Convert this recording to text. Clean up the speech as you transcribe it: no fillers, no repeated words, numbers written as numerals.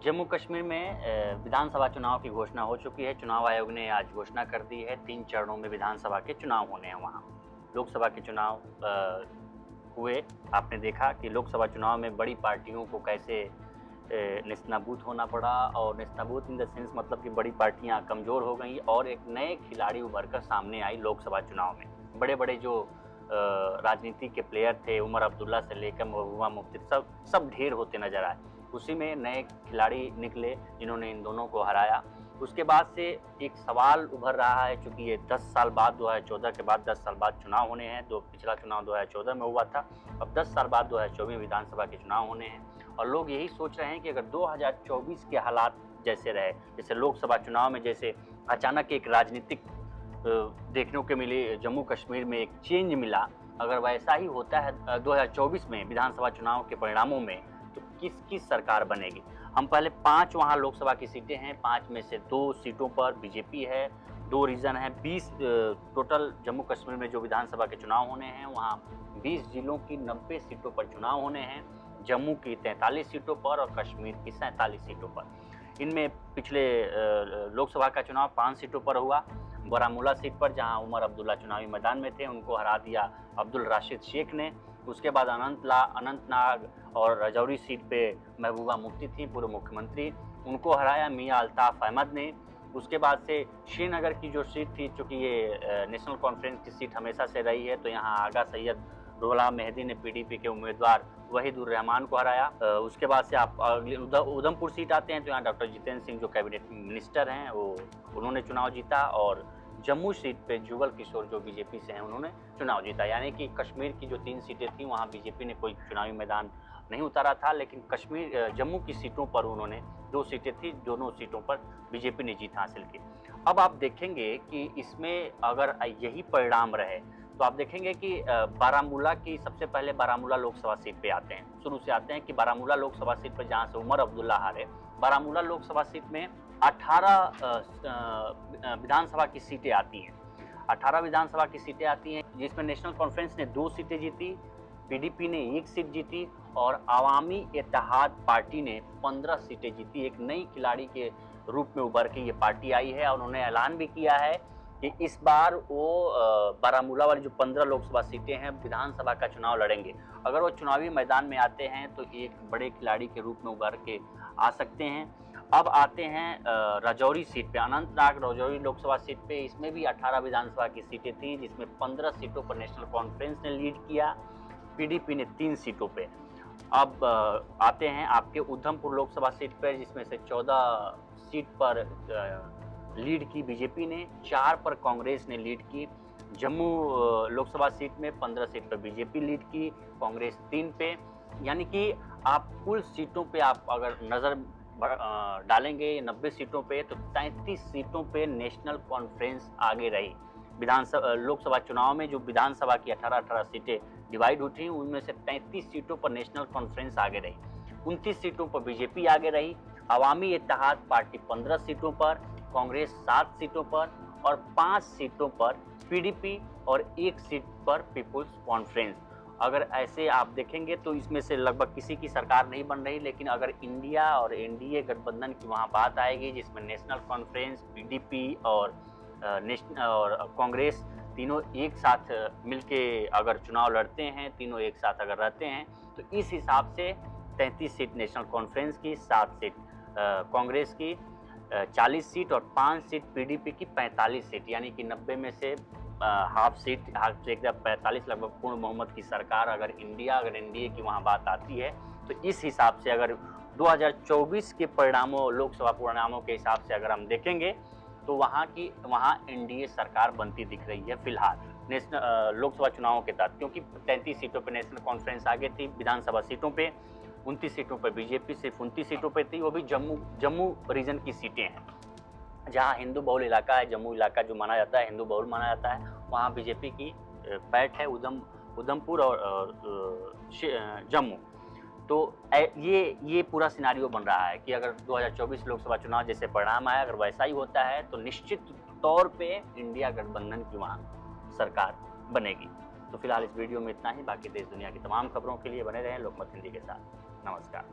जम्मू कश्मीर में विधानसभा चुनाव की घोषणा हो चुकी है। चुनाव आयोग ने आज घोषणा कर दी है। 3 चरणों में विधानसभा के चुनाव होने हैं। वहाँ लोकसभा के चुनाव हुए। आपने देखा कि लोकसभा चुनाव में बड़ी पार्टियों को कैसे नेस्तनाबूद होना पड़ा, और नेस्तनाबूद इन द सेंस मतलब कि बड़ी पार्टियाँ कमज़ोर हो गई और एक नए खिलाड़ी उभर कर सामने आई लोकसभा चुनाव में। बड़े बड़े जो राजनीति के प्लेयर थे, उमर अब्दुल्ला से लेकर महबूबा मुफ्ती, सब ढेर होते नजर आए। उसी में नए खिलाड़ी निकले जिन्होंने इन दोनों को हराया। उसके बाद से एक सवाल उभर रहा है, चूँकि ये 10 साल बाद 2014 के बाद 10 साल बाद चुनाव होने हैं। पिछला चुनाव 2014 में हुआ था, अब 10 साल बाद 2024 में विधानसभा के चुनाव होने हैं। और लोग यही सोच रहे हैं कि अगर 2024 के हालात जैसे रहे, जैसे लोकसभा चुनाव में जैसे अचानक एक राजनीतिक देखने को मिली, जम्मू कश्मीर में एक चेंज मिला, अगर वैसा ही होता है 2024 में विधानसभा चुनाव के परिणामों में, तो किसकी सरकार बनेगी। हम पहले 5 वहाँ लोकसभा की सीटें हैं, 5 में से 2 सीटों पर बीजेपी है, 2 रीजन है। 20 टोटल जम्मू कश्मीर में जो विधानसभा के चुनाव होने हैं, वहाँ 20 जिलों की 90 सीटों पर चुनाव होने हैं। जम्मू की 43 सीटों पर और कश्मीर की 47 सीटों पर। इनमें पिछले लोकसभा का चुनाव 5 सीटों पर हुआ। बारामूला सीट पर जहां उमर अब्दुल्ला चुनावी मैदान में थे, उनको हरा दिया अब्दुल राशिद शेख ने। उसके बाद अनंतनाग और राजौरी सीट पे महबूबा मुफ्ती थी, पूर्व मुख्यमंत्री, उनको हराया मियां अल्ताफ अहमद ने। उसके बाद से श्रीनगर की जो सीट थी, चूँकि ये नेशनल कॉन्फ्रेंस की सीट हमेशा से रही है, तो यहाँ आगा सैयद रुहुल्लाह मेहदी ने पीडीपी के उम्मीदवार वहीदुर रहमान को हराया। उसके बाद से आप उधमपुर सीट आते हैं, तो यहाँ डॉक्टर जितेंद्र सिंह जो कैबिनेट मिनिस्टर हैं, उन्होंने चुनाव जीता। और जम्मू सीट पे जुगल किशोर जो बीजेपी से हैं, उन्होंने चुनाव जीता। यानी कि कश्मीर की जो 3 सीटें थी, वहाँ बीजेपी ने कोई चुनावी मैदान नहीं उतारा था, लेकिन जम्मू की सीटों पर उन्होंने 2 सीटें थी, दोनों सीटों पर बीजेपी ने जीत हासिल की। अब आप देखेंगे कि इसमें अगर यही परिणाम रहे, तो आप देखेंगे कि बारामूला की, सबसे पहले बारामूला लोकसभा सीट पे आते हैं। शुरू से आते हैं कि बारामूला लोकसभा सीट पर जहां से उमर अब्दुल्ला हारे, बारामूला लोकसभा सीट में 18 विधानसभा की सीटें आती हैं। 18 विधानसभा की सीटें आती हैं, जिसमें नेशनल कॉन्फ्रेंस ने 2 सीटें जीती, पीडीपी ने 1 सीट जीती और अवामी इत्तेहाद पार्टी ने 15 सीटें जीती। एक नई खिलाड़ी के रूप में उभर के ये पार्टी आई है और उन्होंने ऐलान भी किया है कि इस बार वो बारामूला वाली जो 15 लोकसभा सीटें हैं, विधानसभा का चुनाव लड़ेंगे। अगर वो चुनावी मैदान में आते हैं तो एक बड़े खिलाड़ी के रूप में उभर के आ सकते हैं। अब आते हैं राजौरी सीट पे, अनंतनाग राजौरी लोकसभा सीट पे। इसमें भी 18 विधानसभा की सीटें थी, जिसमें 15 सीटों पर नेशनल कॉन्फ्रेंस ने लीड किया, पीडीपी ने 3 सीटों पे। अब आते हैं आपके उधमपुर लोकसभा सीट पर, जिसमें से 14 सीट पर लीड की बीजेपी ने, 4 पर कांग्रेस ने लीड की। जम्मू लोकसभा सीट में 15 सीट पर बीजेपी लीड की, कांग्रेस 3 पे। यानी कि आप कुल सीटों पे आप अगर नज़र डालेंगे 90 सीटों पे, तो 33 सीटों पे नेशनल कॉन्फ्रेंस आगे रही। लोकसभा चुनाव में जो विधानसभा की 18 सीटें डिवाइड हुई थी, उनमें से 33 सीटों पर नेशनल कॉन्फ्रेंस आगे रही, 29 सीटों पर बीजेपी आगे रही, अवामी इत्तेहाद पार्टी 15 सीटों पर, कांग्रेस 7 सीटों पर और 5 सीटों पर पीडीपी और 1 सीट पर पीपुल्स कॉन्फ्रेंस। अगर ऐसे आप देखेंगे तो इसमें से लगभग किसी की सरकार नहीं बन रही, लेकिन अगर इंडिया और एनडीए गठबंधन की वहाँ बात आएगी, जिसमें नेशनल कॉन्फ्रेंस, पीडीपी और कांग्रेस तीनों एक साथ मिलके अगर चुनाव लड़ते हैं, तीनों एक साथ अगर रहते हैं, तो इस हिसाब से 33 सीट नेशनल कॉन्फ्रेंस की, 7 सीट कांग्रेस की, 40 सीट और 5 सीट पीडीपी की, 45 सीट। यानी कि 90 में से हाफ सीट 45, लगभग पूर्ण बहुमत की सरकार अगर एनडीए की वहाँ बात आती है, तो इस हिसाब से अगर 2024 के परिणामों, लोकसभा परिणामों के हिसाब से अगर हम देखेंगे, तो वहाँ एनडीए सरकार बनती दिख रही है फिलहाल लोकसभा चुनावों के तहत, क्योंकि 33 सीटों पर नेशनल कॉन्फ्रेंस आगे थी। विधानसभा सीटों पे 29 सीटों पर बीजेपी सिर्फ 29 सीटों पर थी, वो भी जम्मू रीजन की सीटें हैं, जहाँ हिंदू बहुल इलाका है। जम्मू इलाका जो माना जाता है हिंदू बहुल माना जाता है, वहाँ बीजेपी की पैठ है उधमपुर और जम्मू। तो ये पूरा सिनारियो बन रहा है कि अगर 2024 लोकसभा चुनाव जैसे परिणाम आया, अगर वैसा ही होता है, तो निश्चित तौर पे इंडिया गठबंधन की वहाँ सरकार बनेगी। तो फिलहाल इस वीडियो में इतना ही। बाकी देश दुनिया की तमाम खबरों के लिए बने रहें लोकमत हिंदी के साथ। नमस्कार।